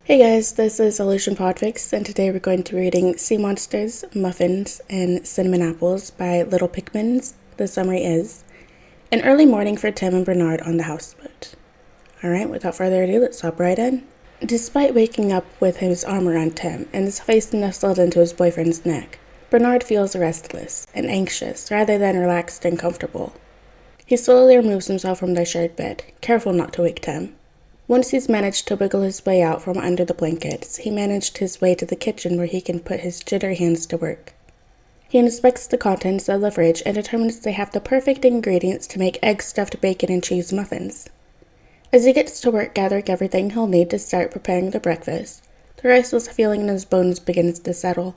Hey guys, this is PODFIC, and today we're going to be reading Sea Monsters, Muffins, and Cinnamon Apples by Little Pikmins. The summary is, an early morning for Tim and Bernard on the houseboat. Alright, without further ado, let's hop right in. Despite waking up with his arm around Tim and his face nestled into his boyfriend's neck, Bernard feels restless and anxious rather than relaxed and comfortable. He slowly removes himself from their shared bed, careful not to wake Tim. Once he's managed to wiggle his way out from under the blankets, he managed his way to the kitchen where he can put his jittery hands to work. He inspects the contents of the fridge and determines they have the perfect ingredients to make egg-stuffed bacon and cheese muffins. As he gets to work gathering everything he'll need to start preparing the breakfast, the restless feeling in his bones begins to settle.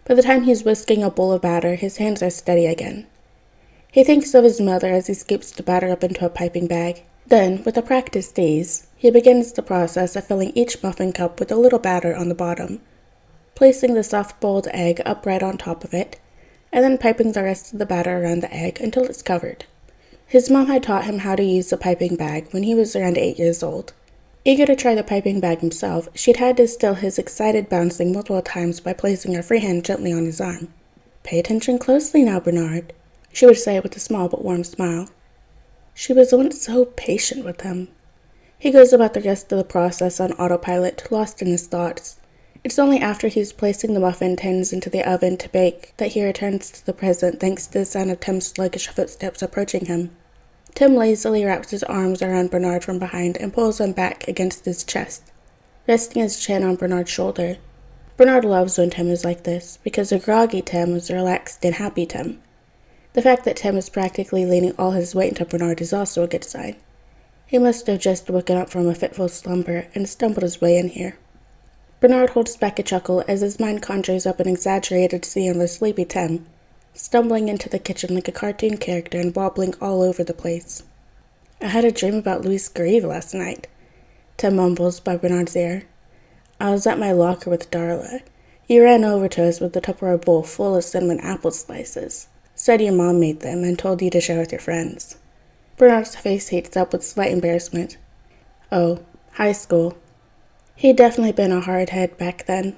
By the time he's whisking a bowl of batter, his hands are steady again. He thinks of his mother as he scoops the batter up into a piping bag. Then, with a practiced ease, he begins the process of filling each muffin cup with a little batter on the bottom, placing the soft-boiled egg upright on top of it, and then piping the rest of the batter around the egg until it's covered. His mom had taught him how to use the piping bag when he was around 8 years old. Eager to try the piping bag himself, she'd had to still his excited bouncing multiple times by placing her free hand gently on his arm. "Pay attention closely now, Bernard," she would say with a small but warm smile. She was once so patient with him. He goes about the rest of the process on autopilot, lost in his thoughts. It's only after he's placing the muffin tins into the oven to bake that he returns to the present thanks to the sound of Tim's sluggish footsteps approaching him. Tim lazily wraps his arms around Bernard from behind and pulls him back against his chest, resting his chin on Bernard's shoulder. Bernard loves when Tim is like this, because a groggy Tim is a relaxed and happy Tim. The fact that Tim is practically leaning all his weight into Bernard is also a good sign. He must have just woken up from a fitful slumber and stumbled his way in here. Bernard holds back a chuckle as his mind conjures up an exaggerated scene of the sleepy Tim, stumbling into the kitchen like a cartoon character and wobbling all over the place. "I had a dream about Louis Grieve last night," Tim mumbles by Bernard's ear. "I was at my locker with Darla. You ran over to us with the Tupperware bowl full of cinnamon apple slices. Said your mom made them and told you to share with your friends." Bernard's face heats up with slight embarrassment. Oh, high school. He'd definitely been a hardhead back then.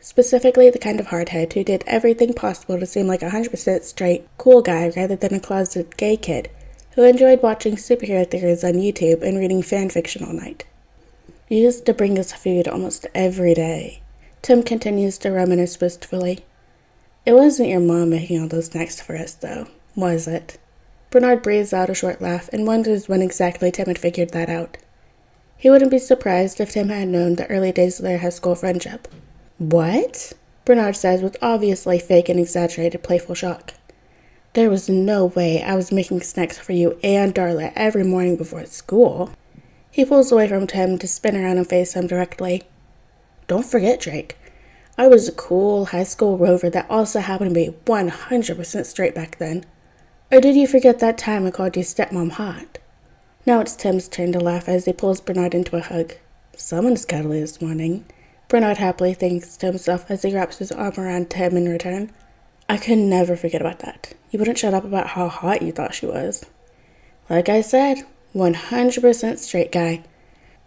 Specifically the kind of hardhead who did everything possible to seem like a 100% straight, cool guy rather than a closeted gay kid who enjoyed watching superhero theories on YouTube and reading fan fiction all night. "You used to bring us food almost every day," Tim continues to reminisce wistfully. "It wasn't your mom making all those snacks for us, though, was it?" Bernard breathes out a short laugh and wonders when exactly Tim had figured that out. He wouldn't be surprised if Tim had known the early days of their high school friendship. "What?" Bernard says with obviously fake and exaggerated playful shock. "There was no way I was making snacks for you and Darla every morning before school." He pulls away from Tim to spin around and face him directly. "Don't forget, Drake. I was a cool high school rover that also happened to be 100% straight back then. Or did you forget that time I called you stepmom hot?" Now it's Tim's turn to laugh as he pulls Bernard into a hug. "Someone's cuddly this morning," Bernard happily thinks to himself as he wraps his arm around Tim in return. "I could never forget about that. You wouldn't shut up about how hot you thought she was." "Like I said, 100% straight guy.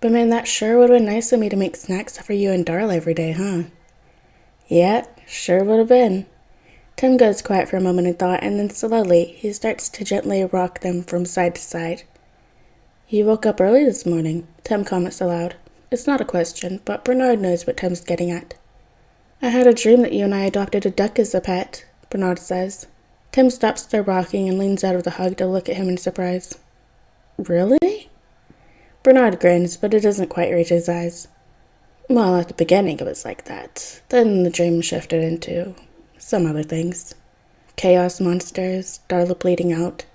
But man, that sure would have been nice of me to make snacks for you and Darla every day, huh?" "Yeah, sure would have been." Tim goes quiet for a moment in thought, and then slowly he starts to gently rock them from side to side. "You woke up early this morning," Tim comments aloud. It's not a question, but Bernard knows what Tim's getting at. "I had a dream that you and I adopted a duck as a pet," Bernard says. Tim stops their rocking and leans out of the hug to look at him in surprise. "Really?" Bernard grins, but it doesn't quite reach his eyes. "Well, at the beginning it was like that. Then the dream shifted into some other things. Chaos monsters, Darla bleeding out,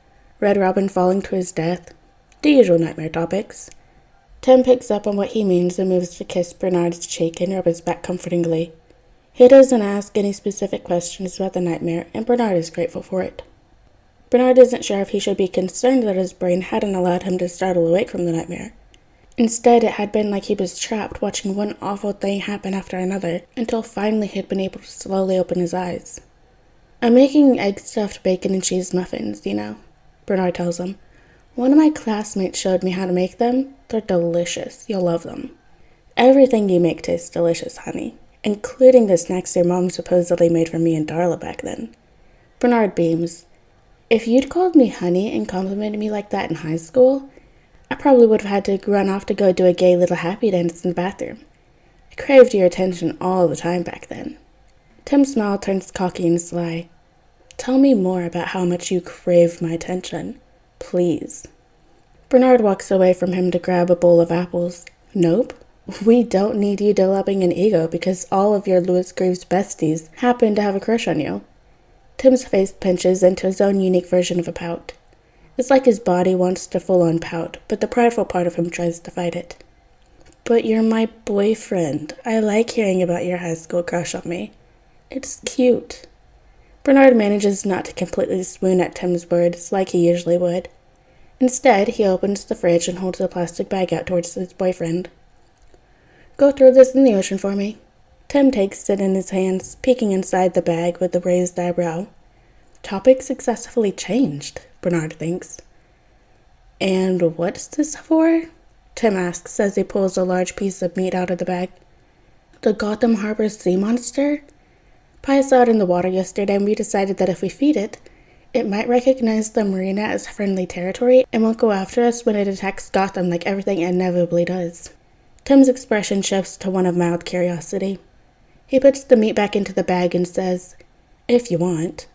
Red Robin falling to his death. The usual nightmare topics." Tim picks up on what he means and moves to kiss Bernard's cheek and rub his back comfortingly. He doesn't ask any specific questions about the nightmare, and Bernard is grateful for it. Bernard isn't sure if he should be concerned that his brain hadn't allowed him to startle awake from the nightmare. Instead, it had been like he was trapped watching one awful thing happen after another, until finally he had been able to slowly open his eyes. "I'm making egg-stuffed bacon and cheese muffins, you know," Bernard tells him. "One of my classmates showed me how to make them. They're delicious. You'll love them." Everything you make tastes delicious, honey, including the snacks your mom supposedly made for me and Darla back then. Bernard beams. If you'd called me honey and complimented me like that in high school, I probably would have had to run off to go do a gay little happy dance in the bathroom. I craved your attention all the time back then. Tim's smile turns cocky and sly. Tell me more about how much you crave my attention, please. Bernard walks away from him to grab a bowl of apples. Nope. We don't need you developing an ego because all of your Louis Greaves besties happen to have a crush on you. Tim's face pinches into his own unique version of a pout. It's like his body wants to full-on pout, but the prideful part of him tries to fight it. But you're my boyfriend. I like hearing about your high school crush on me. It's cute. Bernard manages not to completely swoon at Tim's words like he usually would. Instead, he opens the fridge and holds a plastic bag out towards his boyfriend. Go throw this in the ocean for me. Tim takes it in his hands, peeking inside the bag with a raised eyebrow. Topic successfully changed, Bernard thinks. And what's this for? Tim asks as he pulls a large piece of meat out of the bag. The Gotham Harbor sea monster? Pi saw it in the water yesterday and we decided that if we feed it, it might recognize the marina as friendly territory and won't go after us when it attacks Gotham like everything inevitably does. Tim's expression shifts to one of mild curiosity. He puts the meat back into the bag and says, If you want,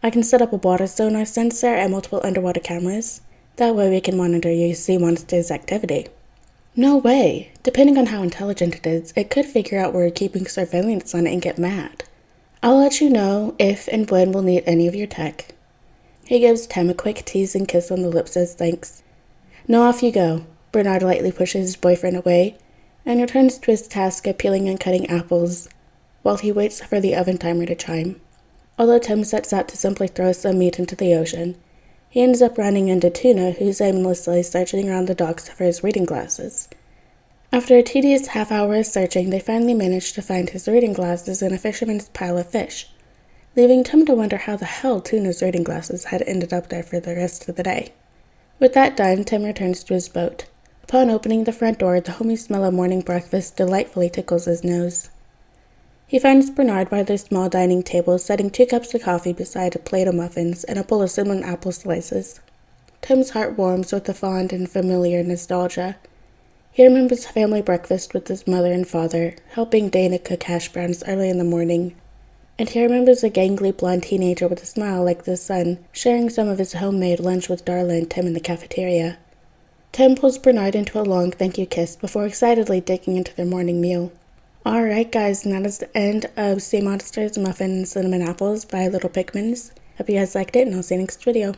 I can set up a water sonar sensor and multiple underwater cameras. That way we can monitor your sea monster's activity. No way. Depending on how intelligent it is, it could figure out we're keeping surveillance on it and get mad. I'll let you know if and when we'll need any of your tech. He gives Tim a quick teasing kiss on the lips as thanks. Now off you go. Bernard lightly pushes his boyfriend away and returns to his task of peeling and cutting apples while he waits for the oven timer to chime. Although Tim sets out to simply throw some meat into the ocean, he ends up running into Tuna, who's aimlessly searching around the docks for his reading glasses. After a tedious half-hour of searching, they finally manage to find his reading glasses in a fisherman's pile of fish, leaving Tim to wonder how the hell Tuna's reading glasses had ended up there for the rest of the day. With that done, Tim returns to his boat. Upon opening the front door, the homey smell of morning breakfast delightfully tickles his nose. He finds Bernard by their small dining table, setting 2 cups of coffee beside a plate of muffins and a bowl of cinnamon apple slices. Tim's heart warms with a fond and familiar nostalgia. He remembers family breakfast with his mother and father, helping Dana cook hash browns early in the morning. And he remembers a gangly blonde teenager with a smile like the sun, sharing some of his homemade lunch with Darla and Tim in the cafeteria. Tim pulls Bernard into a long thank you kiss before excitedly digging into their morning meal. Alright guys, and that is the end of Sea Monsters, Muffins, and Cinnamon Apples by Little Pikmins. Hope you guys liked it, and I'll see you next video.